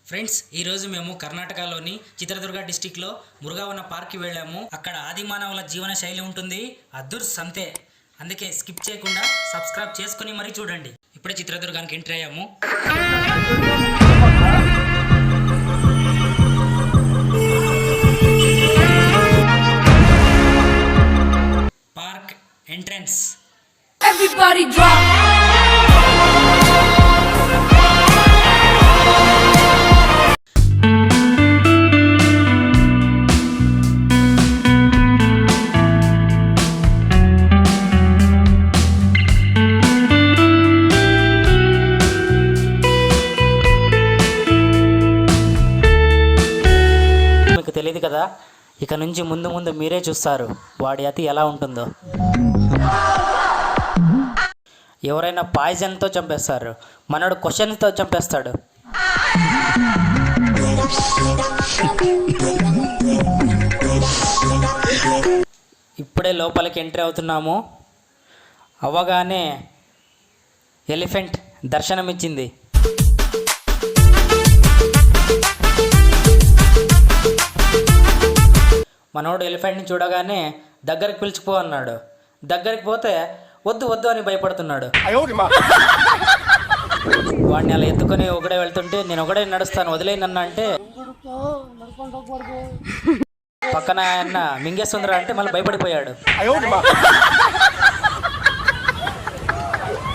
Friends, ఈరోజు మేము కర్ణాటకలోని చిత్రదుర్గ డిస్టిక్లో మురుగావన పార్క్కి వెళ్ళాము. అక్కడ ఆదిమానవుల జీవన శైలి ఉంటుంది. అదుర్స్ అంతే. అందుకే స్కిప్ చేయకుండా సబ్స్క్రైబ్ చేసుకుని మరీ చూడండి. ఇప్పుడే చిత్రదుర్గానికి ఎంటర్ అయ్యాము. Park entrance. Everybody drop. మీకు తెలియదు కదా, ఇక నుంచి ముందు ముందు మీరే చూస్తారు వాడి అతి ఎలా ఉంటుందో. ఎవరైనా పాయిజన్తో చంపేస్తారు, మనోడు క్వశ్చన్తో చంపేస్తాడు. ఇప్పుడే లోపలికి ఎంట్రీ అవుతున్నాము. అవ్వగానే ఎలిఫెంట్ దర్శనమిచ్చింది. మనోడు ఎలిఫెంట్ని చూడగానే దగ్గరికి పిలుచుకో అన్నాడు. దగ్గరికి పోతే వద్దు వద్దు అని భయపడుతున్నాడు. వాడిని అలా ఎత్తుకొని ఒకడే వెళ్తుంటే నేను ఒకడే నడుస్తాను వదిలేనన్నా అంటే పక్కన ఆయన మింగేస్తుందిరా అంటే మళ్ళీ భయపడిపోయాడు.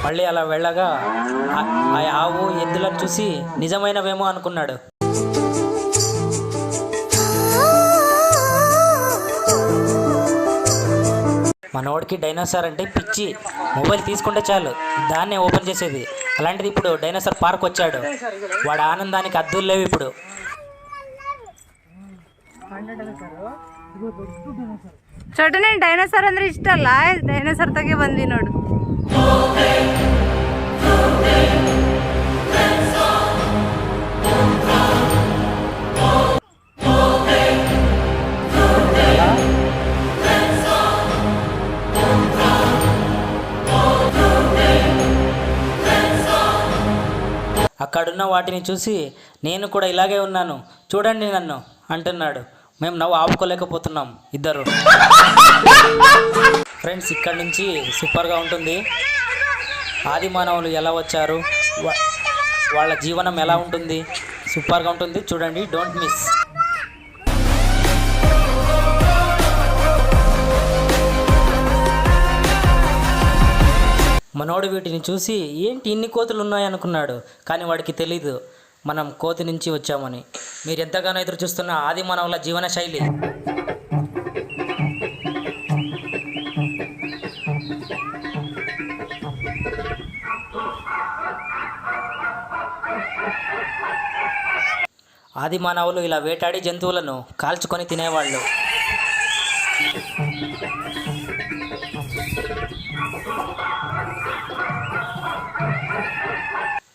మళ్ళీ అలా వెళ్ళగా ఆ ఆవు ఎద్దులను చూసి నిజమైనవేమో అనుకున్నాడు. మనోడికి డైనోసార్ అంటే పిచ్చి. మొబైల్ తీసుకుంటే చాలు దాన్నే ఓపెన్ చేసేది. అలాంటిది ఇప్పుడు డైనోసార్ పార్క్ వచ్చాడు. వాడి ఆనందానికి అద్దులు లేవు. ఇప్పుడు ಚೋಟನೇ ಡೈನೋಸಾರ್ ಅಂದ್ರೆ ಇಷ್ಟ ಅಲ್ಲ, ಡೈನೋಸಾರ್ ತಗೆ ಬಂದಿ ನೋಡು. అక్కడున్న వాటిని చూసి నేను కూడా ఇలాగే ఉన్నాను చూడండి నన్ను అంటున్నాడు. మేము నవ్వు ఆపుకోలేకపోతున్నాం ఇద్దరు. ఫ్రెండ్స్, ఇక్కడ నుంచి సూపర్గా ఉంటుంది. ఆది మానవులు ఎలా వచ్చారు, వాళ్ళ జీవనం ఎలా ఉంటుంది, సూపర్గా ఉంటుంది. చూడండి, డోంట్ మిస్. మనోడు వీటిని చూసి ఏంటి ఇన్ని కోతులు ఉన్నాయనుకున్నాడు. కానీ వాడికి తెలీదు మనం కోతి నుంచి వచ్చామని. మీరు ఎంతగానో ఎదురు చూస్తున్న ఆది మానవుల జీవన శైలి. ఆది మానవులు ఇలా వేటాడి జంతువులను కాల్చుకొని తినేవాళ్ళు.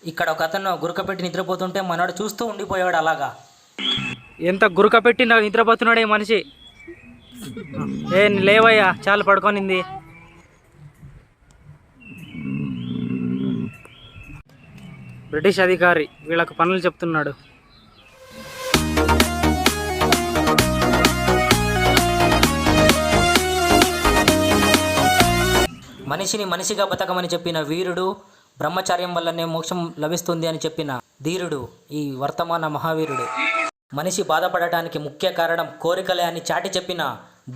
ఇక్కడ ఒక అతను గురక పెట్టి నిద్రపోతుంటే మనోడు చూస్తూ ఉండిపోయాడు. అలాగా ఎంత గురక పెట్టి నాకు నిద్రపోతున్నాడు ఈ మనిషి. ఏ లేవయ్యా, చాలా పడుకొనింది. బ్రిటిష్ అధికారి వీళ్ళకు పనులు చెప్తున్నాడు. మనిషిని మనిషిగా బతకమని చెప్పిన వీరుడు, బ్రహ్మచార్యం వల్లనే మోక్షం లభిస్తుంది అని చెప్పిన ధీరుడు ఈ వర్తమాన మహావీరుడు. మనిషి బాధపడటానికి ముఖ్య కారణం కోరికలే అని చాటి చెప్పిన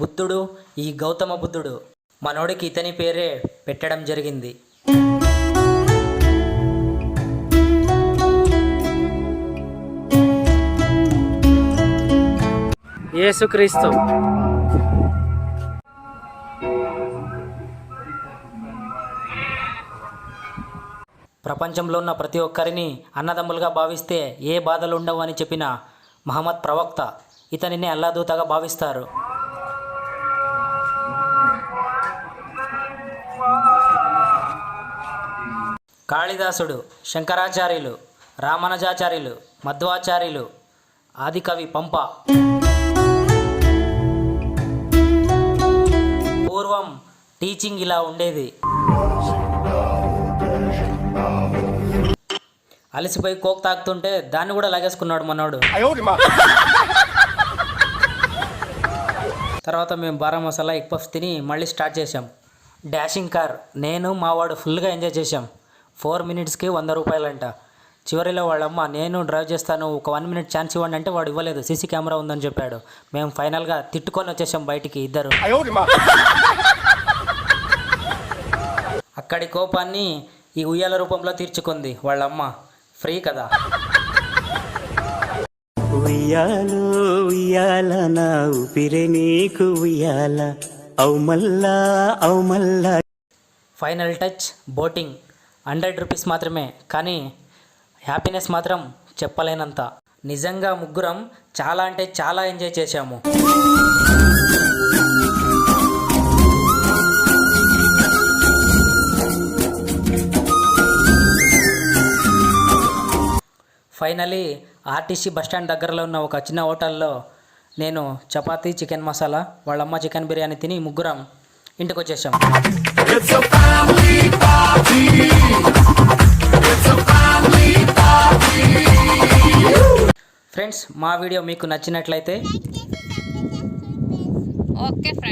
బుద్ధుడు ఈ గౌతమ బుద్ధుడు. మనోడికి ఇతని పేరే పెట్టడం జరిగింది. యేసుక్రీస్తు. ప్రపంచంలో ఉన్న ప్రతి ఒక్కరిని అన్నదమ్ములుగా భావిస్తే ఏ బాధలు ఉండవు అని చెప్పిన మహమ్మద్ ప్రవక్త. ఇతనిని అల్లాదూతగా భావిస్తారు. కాళిదాసుడు, శంకరాచార్యులు, రామానుజాచార్యులు, మధ్వాచార్యులు, ఆదికవి పంప. పూర్వం టీచింగ్ ఇలా ఉండేది. అలసిపోయి కోక్ తాగుతుంటే దాన్ని కూడా లాగేసుకున్నాడు మనోడు. తర్వాత మేము బారా మసాలా ఎగ్ పఫ్స్ తిని మళ్ళీ స్టార్ట్ చేసాం. డాషింగ్ కార్, నేను మా వాడు ఫుల్గా ఎంజాయ్ చేసాం. 4 మినిట్స్కి 100 రూపాయలంట. చివరిలో వాళ్ళమ్మ నేను డ్రైవ్ చేస్తాను, ఒక 1 మినిట్ ఛాన్స్ ఇవ్వండి అంటే వాడు ఇవ్వలేదు, సీసీ కెమెరా ఉందని చెప్పాడు. మేము ఫైనల్గా తిట్టుకొని వచ్చేసాం బయటికి ఇద్దరు. అక్కడి కోపాన్ని ఈ ఉయ్యాల రూపంలో తీర్చుకుంది వాళ్ళమ్మ. ఫ్రీ కదా. ఉయ్యాలో ఉయ్యాల నా ఊపిరే నీకు ఉయ్యాల అవు మల్లా. Final touch boating. 100 రూపీస్ మాత్రమే, కానీ హ్యాపీనెస్ మాత్రం చెప్పలేనంత. నిజంగా ముగ్గురం చాలా అంటే చాలా ఎంజాయ్ చేశాము. ఫైనలీ ఆర్టీసీ బస్టాండ్ దగ్గరలో ఉన్న ఒక చిన్న హోటల్లో నేను చపాతీ చికెన్ మసాలా, వాళ్ళమ్మ చికెన్ బిర్యానీ తిని ముగ్గురం ఇంటికి వచ్చేసాం. ఫ్రెండ్స్, మా వీడియో మీకు నచ్చినట్లయితే ఓకే ఫ్రెండ్స్.